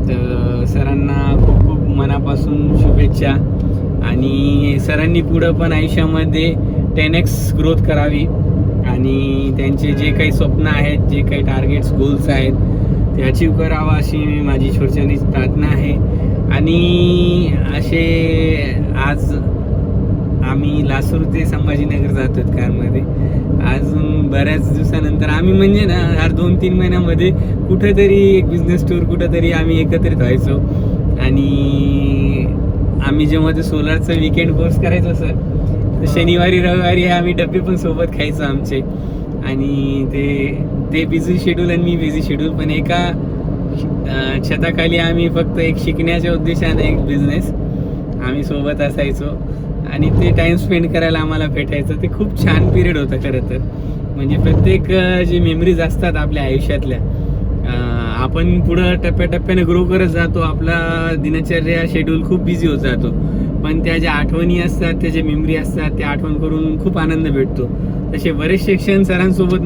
तर सरांना खूप खूप मनापासून शुभेच्छा. आणि सरांनी पुढं पण आयुष्यामध्ये 10x ग्रोथ करावी आणि त्यांचे जे काही स्वप्न आहेत, जे काही टार्गेट्स, गोल्स आहेत ते अचीव करावा अशी माझी छोटी प्रार्थना आहे. आणि असे आज आम्ही लासूर ते संभाजीनगर जातो कारमध्ये. अजून बऱ्याच दिवसानंतर आम्ही म्हणजे ना हर 2-3 महिन्यामध्ये कुठेतरी एक बिझनेस टूर, कुठेतरी आम्ही एकत्रित व्हायचो. आणि आम्ही जेव्हा ते सोलारचं विकेंड कोर्स करायचो सर, तर शनिवारी रविवारी आम्ही डबे पण सोबत खायचो आमचे. आणि ते बिझी शेड्यूल आणि मी बिझी शेड्यूल, पण एका छताखाली आम्ही फक्त एक शिकण्याच्या उद्देशाने एक बिझनेस आम्ही सोबत असायचो आणि ते टाइम स्पेंड करायला आम्हाला भेटायचं. ते खूप छान पिरियड होतं खरं तर. म्हणजे प्रत्येक जे मेमरीज असतात आपल्या आयुष्यातल्या, आपण पुढं टप्प्याटप्प्याने ग्रो करत जातो. आपला दिनचर्या शेड्यूल खूप बिझी होत जातो, पण त्या ज्या आठवणी असतात, त्या ज्या मेमरी असतात, त्या आठवण करून खूप आनंद भेटतो. तसे बरेचसे क्षण सरांसोबत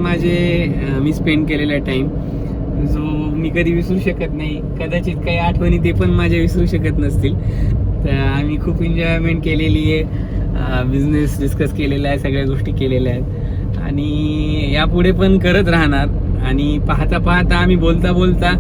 मी स्पेंड केलेला टाईम जो मी कधी विसरू शकत नाही. कदाचित काही आठवणी ते पण माझ्या विसरू शकत नसतील. तर आम्ही खूप एन्जॉयमेंट केलेली आहे, बिझनेस डिस्कस केलेला आहे, सगळ्या गोष्टी केलेल्या आहेत आणि यापुढे पण करत राहणार. आणि पाहता पाहता आम्ही बोलता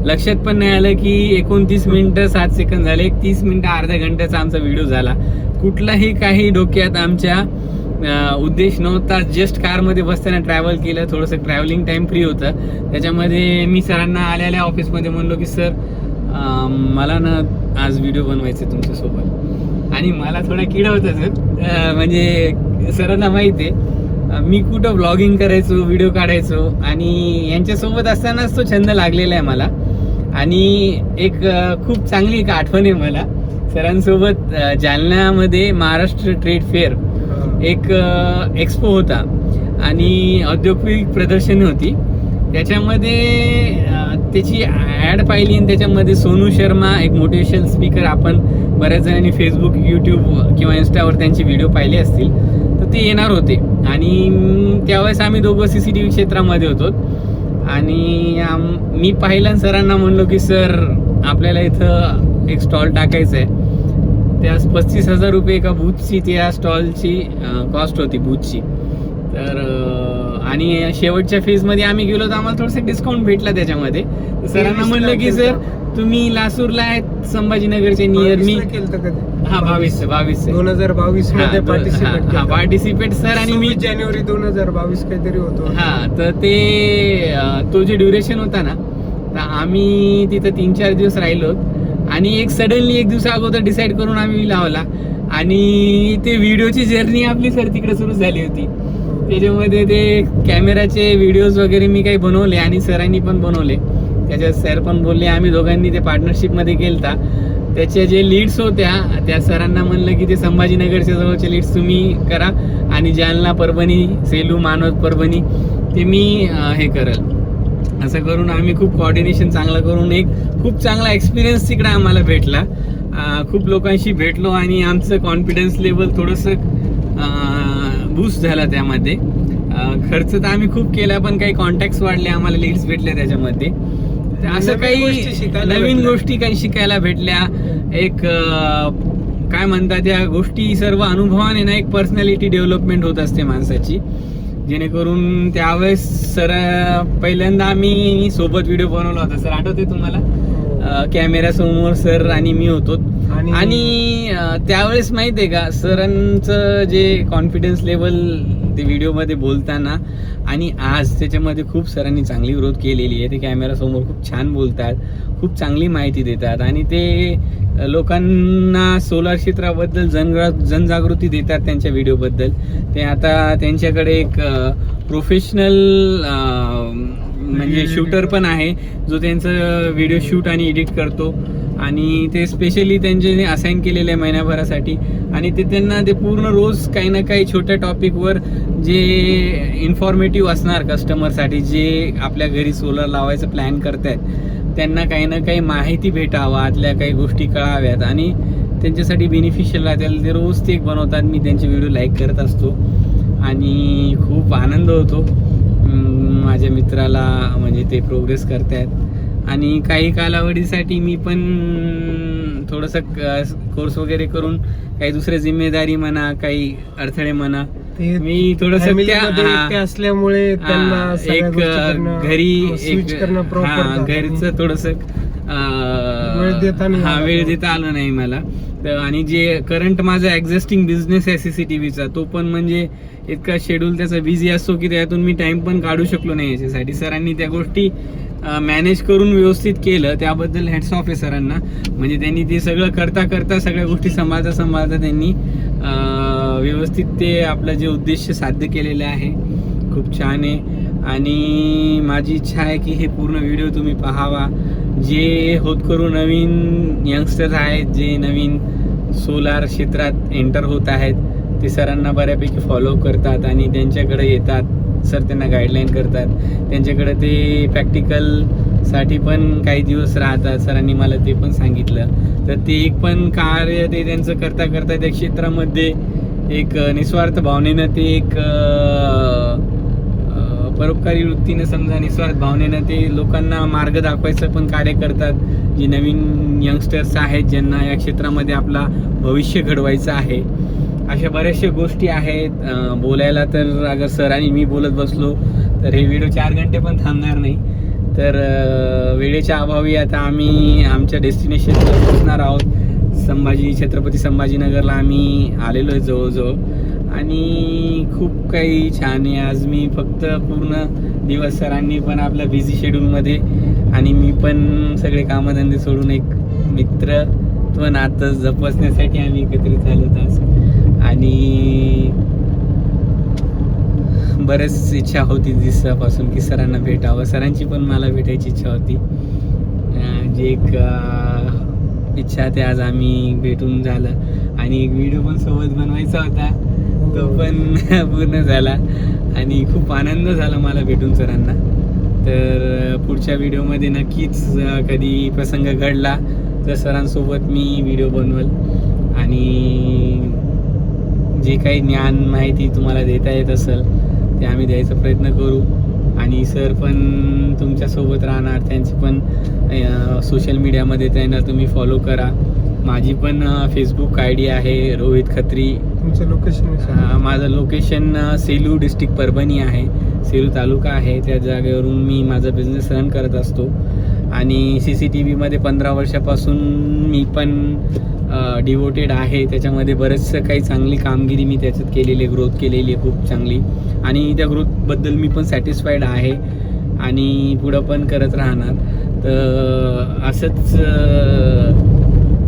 लक्षात पण नाही आलं की 29 मिनिटं 7 सेकंद झाले. 30 मिनिटं अर्ध्या घंट्याचा आमचा व्हिडिओ झाला. कुठलाही काही डोक्यात आमच्या उद्देश नव्हता. जस्ट कारमध्ये बसताना ट्रॅव्हल केलं, थोडंसं ट्रॅव्हलिंग टाईम फ्री होतं. त्याच्यामध्ये मी सरांना आल्या ऑफिसमध्ये म्हणलो की सर मला ना आज व्हिडिओ बनवायचे तुमच्यासोबत. आणि मला थोडा किडा होता सर, म्हणजे सरांना माहिती आहे मी कुठं व्लॉगिंग करायचो, व्हिडिओ काढायचो आणि यांच्यासोबत असतानाच तो छंद लागलेला आहे मला. आणि एक खूप चांगली एक आठवण आहे मला सरांसोबत जालन्यामध्ये महाराष्ट्र ट्रेड फेअर एक एक्सपो होता आणि औद्योगिक प्रदर्शनी होती. त्याच्यामध्ये त्याची ॲड पाहिली आणि त्याच्यामध्ये सोनू शर्मा एक मोटिवेशनल स्पीकर, आपण बऱ्याच जणांनी फेसबुक, यूट्यूब किंवा इन्स्टावर त्यांचे व्हिडिओ पाहिले असतील, तर ते येणार होते. आणि त्यावेळेस आम्ही दोघं CCTV क्षेत्रामध्ये होतो आणि मी पाहिलं सरांना म्हणलो की सर आपल्याला इथं एक स्टॉल टाकायचं आहे. त्या 35,000 रुपये एका बूथची त्या स्टॉलची कॉस्ट होती बूथची. तर आणि शेवटच्या फेजमध्ये आम्ही गेलो तर आम्हाला थोडंसं डिस्काउंट भेटला त्याच्यामध्ये. सरांना म्हणलं की सर तुम्ही लासूरला आहेत संभाजीनगरच्या नियर, मी 22 2022 मध्ये पार्टिसिपेट सर. आणि मी जानेवारी 2022 काहीतरी होतो. तर ते तो जे ड्युरेशन होता ना, तर आम्ही तिथं 3-4 दिवस राहिलो आणि एक सडनली एक दिवसा अगोदर डिसाईड करून आम्ही लावला आणि ते व्हिडिओची जर्नी आपली सर तिकडे सुरू झाली होती. त्याच्यामध्ये ते कॅमेराचे व्हिडिओज वगैरे मी काही बनवले आणि सरांनी पण बनवले. त्याच्यात सर पण बोलले, आम्ही दोघांनी ते पार्टनरशिपमध्ये केलता. त्याच्या जे लीड्स होत्या त्या सरांना म्हणलं की ते संभाजीनगरच्या जवळचे लीड्स तुम्ही करा आणि जालना, परभणी, सेलू, मानवत, परभणी ते मी हे करल. असं करून आम्ही खूप कोऑर्डिनेशन चांगलं करून एक खूप चांगला एक्सपिरियन्स तिकडे आम्हाला भेटला. खूप लोकांशी भेटलो आणि आमचं कॉन्फिडन्स लेवल थोडंसं बूस्ट झाला त्यामध्ये. खर्च तर आम्ही खूप केला पण काही कॉन्टॅक्ट्स वाढले, आम्हाला लीड्स भेटले त्याच्यामध्ये. असं काही नवीन गोष्टी काही शिकायला भेटल्या. एक काय म्हणतात त्या गोष्टी सर्व अनुभवाने ना एक पर्सनॅलिटी डेव्हलपमेंट होत असते माणसाची. जेणेकरून त्यावेळेस सर पहिल्यांदा आम्ही सोबत व्हिडिओ बनवला होता. सर आठवते तुम्हाला? कॅमेरा समोर सर आणि मी होतो आणि त्यावेळेस माहिती आहे का सरांचं जे कॉन्फिडन्स लेवल ते व्हिडिओमध्ये बोलताना आणि आज त्याच्यामध्ये खूप सरांनी चांगली ग्रोथ केलेली आहे. ते कॅमेरासमोर खूप छान बोलतात, खूप चांगली माहिती देतात आणि ते लोकांना सोलार क्षेत्राबद्दल जनजागृती देतात त्यांच्या व्हिडिओबद्दल. ते आता त्यांच्याकडे एक प्रोफेशनल म्हणजे शूटर पण आहे जो त्यांचं व्हिडिओ शूट आणि एडिट करतो आणि ते स्पेशली त्यांचे असाईन केलेले आहे महिन्याभरासाठी आणि ते त्यांना ते पूर्ण रोज काही ना काही छोट्या टॉपिकवर जे इन्फॉर्मेटिव्ह असणार कस्टमरसाठी, जे आपल्या घरी सोलर लावायचं प्लॅन करतायत त्यांना काही ना काही माहिती भेटावं, आतल्या काही गोष्टी कळाव्यात आणि त्यांच्यासाठी बेनिफिशियल राहतील ते रोज ते बनवतात. मी त्यांचे व्हिडिओ लाईक करत असतो आणि खूप आनंद होतो माझ्या मित्राला म्हणजे ते प्रोग्रेस करतायत. आणि काही कालावधीसाठी मी पण थोडंसं कोर्स वगैरे करून काही दुसरे जिम्मेदारी म्हणा, काही अडथळे म्हणा, मी थोडंसं असल्यामुळे एक घरी घरचं थोडंसं वेळ देता आलं नाही मला. आणि जे करंट माझा एक्झिस्टिंग बिझनेस आहे CCTVचा, तो पण म्हणजे इतका शेड्यूल त्याचा बिझी असतो की त्यातून मी टाइम पण काढू शकलो नाही याच्यासाठी. सरांनी त्या गोष्टी मॅनेज करून व्यवस्थित केलं, त्याबद्दल हॅट्स ऑफ आहे सरांना. म्हणजे त्यांनी ते सगळं करता करता सगळ्या गोष्टी सांभाळता त्यांनी व्यवस्थित ते आपलं जे उद्देश साध्य केलेलं आहे. खूप छान आहे आणि माझी इच्छा आहे की हे पूर्ण व्हिडिओ तुम्ही पाहावा. जे होतकरू नवीन यंगस्टर्स आहेत, जे नवीन सोलार क्षेत्रात एंटर होत आहेत, ते सरांना बऱ्यापैकी फॉलो करतात आणि त्यांच्याकडे येतात. सर त्यांना गाईडलाईन करतात, त्यांच्याकडे ते प्रॅक्टिकलसाठी पण काही दिवस राहतात. सरांनी मला ते पण सांगितलं. तर ते एक पण कार्य ते त्यांचं करता करता त्या क्षेत्रामध्ये एक निस्वार्थ भावनेनं ते एक परोपकारी वृत्तीने समजा निस्वार्थ भावनेनं ते लोकांना मार्ग दाखवायचं पण कार्य करतात. जे नवीन यंगस्टर्स आहेत ज्यांना या क्षेत्रामध्ये आपला भविष्य घडवायचं आहे. अशा बऱ्याचशा गोष्टी आहेत बोलायला. तर अगर सर आणि मी बोलत बसलो तर हे व्हिडिओ 4 घंटे पण थांबणार नाही. तर वेळेच्या अभावी आता आम्ही आमच्या डेस्टिनेशनला पोहोचणार आहोत. छत्रपती संभाजीनगरला आम्ही आलेलो आहे जवळजवळ आणि खूप काही छान आहे. आज मी फक्त पूर्ण दिवस सरांनी पण आपल्या बिझी शेड्यूलमध्ये आणि मी पण सगळे कामधंदे सोडून एक मित्रत्व नातं जपसण्यासाठी आम्ही एकत्रित झालो होतो. आणि बरेच इच्छा होती दिवसापासून की सरांना भेटावं. सरांची पण मला भेटायची इच्छा होती. जे इच्छा ते आज आम्ही भेटून झालं आणि एक व्हिडिओ पण सोबत बनवायचा होता, तो पण पूर्ण झाला आणि खूप आनंद झाला मला भेटून सरांना. तर पुढच्या व्हिडिओमध्ये नक्कीच कधी प्रसंग घडला तर सरांसोबत मी व्हिडिओ बनवल आणि जे काही ज्ञान माहिती तुम्हाला देता येत असेल ते आम्ही द्यायचा प्रयत्न करू. आणि सर पण तुमच्यासोबत राहणार, त्यांची पण सोशल मीडियामध्ये त्यांना तुम्ही फॉलो करा. माझी पण फेसबुक आय डी आहे रोहित खत्री. तुमचं लोकेशन? माझं लोकेशन सेलू डिस्ट्रिक्ट परभणी आहे, सेलू तालुका आहे. त्या जागेवरून मी माझा बिझनेस रन करत असतो आणि CCTVमध्ये 15 वर्षापासून मी पण डिवोटेड आहे. त्याच्यामध्ये बरेचसं काही चांगली कामगिरी मी त्याच्यात केलेली आहे, ग्रोथ केलेली आहे खूप चांगली आणि त्या ग्रोथबद्दल मी पण सॅटिस्फाईड आहे आणि पुढं पण करत राहणार. तर असंच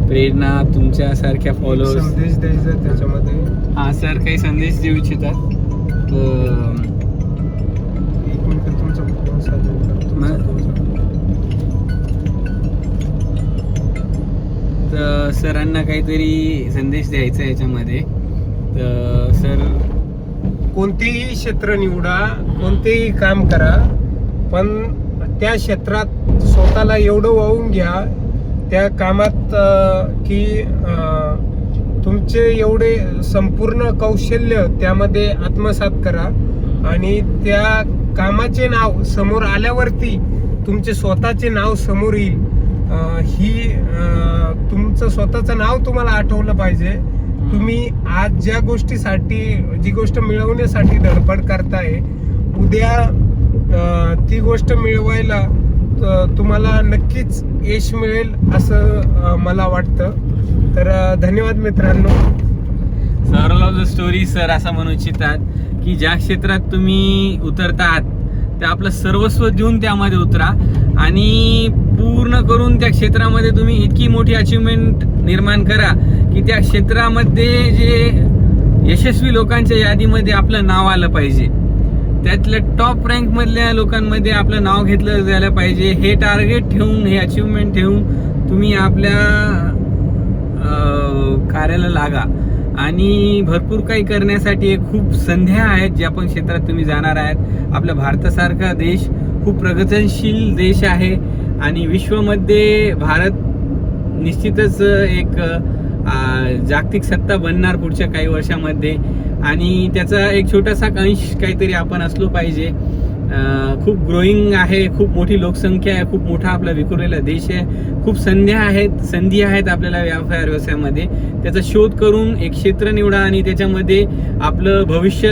प्रेरणा तुमच्यासारख्या फॉलोअर्स. संदेश द्यायचा त्याच्यामध्ये? हां सर, काही संदेश देऊ इच्छितात? एक मिनिट, तुमचा फोन सायलेंट करतो. तर सरांना काहीतरी संदेश द्यायचा याच्यामध्ये. तर सर, कोणतेही क्षेत्र निवडा, कोणतेही काम करा, पण त्या क्षेत्रात स्वतःला एवढं वाहून घ्या त्या कामात की तुमचे एवढे संपूर्ण कौशल्य त्यामध्ये आत्मसात करा आणि त्या कामाचे नाव समोर आल्यावरती तुमचे स्वतःचे नाव समोर येईल. ही तुमचं स्वतःचं नाव तुम्हाला आठवलं पाहिजे. तुम्ही आज ज्या गोष्टीसाठी, जी गोष्ट मिळवण्यासाठी धडपड करताय, उद्या ती गोष्ट मिळवायला तुम्हाला नक्कीच यश मिळेल असं मला वाटतं. तर धन्यवाद मित्रांनो. Sir of the story sir असं म्हणू इच्छितात की ज्या क्षेत्रात तुम्ही उतरतात ते आपलं सर्वस्व देऊन त्यामध्ये उतरा आणि पूर्ण करून त्या क्षेत्रामध्ये तुम्ही इतकी मोठी अचिव्हमेंट निर्माण करा की त्या क्षेत्रामध्ये जे यशस्वी लोकांच्या यादीमध्ये आपलं नाव आलं पाहिजे, त्यातल्या टॉप रँक मधल्या लोकांमध्ये आपलं नाव घेतलं जायला पाहिजे. हे टार्गेट ठेवून, हे अचिव्हमेंट ठेवून तुम्ही आपल्या कार्याला लागा आणि भरपूर काही करण्यासाठी खूप संध्या आहेत ज्या पण क्षेत्रात तुम्ही जाणार आहात. आपल्या भारतासारखा देश खूप प्रगतशील देश आहे आणि विश्वामध्ये भारत निश्चितच एक जागतिक सत्ता बनणार पुढच्या काही वर्षामध्ये आणि त्याचा एक छोटासा अंश काहीतरी आपण असलो पाहिजे. खूप ग्रोईंग आहे, खूप मोठी लोकसंख्या आहे, खूप मोठा आपला विखुरलेला देश आहे, खूप संधी आहेत आपल्याला व्यवसायामध्ये. त्याचा शोध करून एक क्षेत्र निवडा आणि त्याच्यामध्ये आपलं भविष्य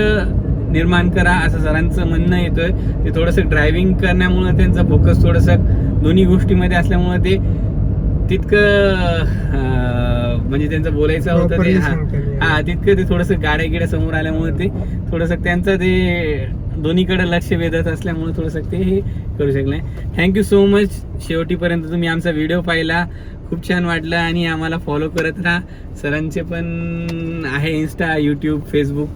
निर्माण करा असं सरांचं म्हणणं येतोय. ते थोडंसं ड्रायव्हिंग करण्यामुळे त्यांचा फोकस थोडंसं दोन्ही गोष्टीमध्ये असल्यामुळे ते तितकं म्हणजे त्यांचं बोलायचं होतं ते तितकं ते थोडंसं गाड्या समोर आल्यामुळे ते थोडंसं त्यांचं ते दोन्हीकडे लक्ष वेधत असल्यामुळे थोडंसं ते हे करू शकले. Thank you so much. शेवटीपर्यंत तुम्ही आमचा व्हिडिओ पाहिला, खूप छान वाटलं आणि आम्हाला फॉलो करत राहा. सरांचे पण आहे इंस्टा, यूट्यूब, फेसबुक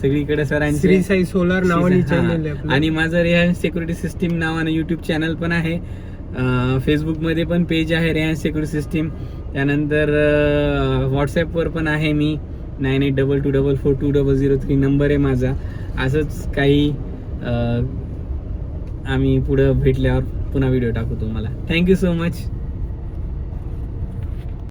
सगळीकडे सरांचे श्री साई सोलार नावाने चॅनल आहे आणि माझं रेहान्स सिक्युरिटी सिस्टीम नावानं यूट्यूब चॅनल पण आहे. फेसबुकमध्ये पण पेज आहे रेहान्स सिक्युरिटी सिस्टीम. त्यानंतर व्हॉट्सॲपवर पण आहे मी. 9822442003 नंबर आहे माझा. असंच काही आम्ही पुढं भेटल्यावर पुन्हा व्हिडिओ टाकू तुम्हाला. Thank you so much.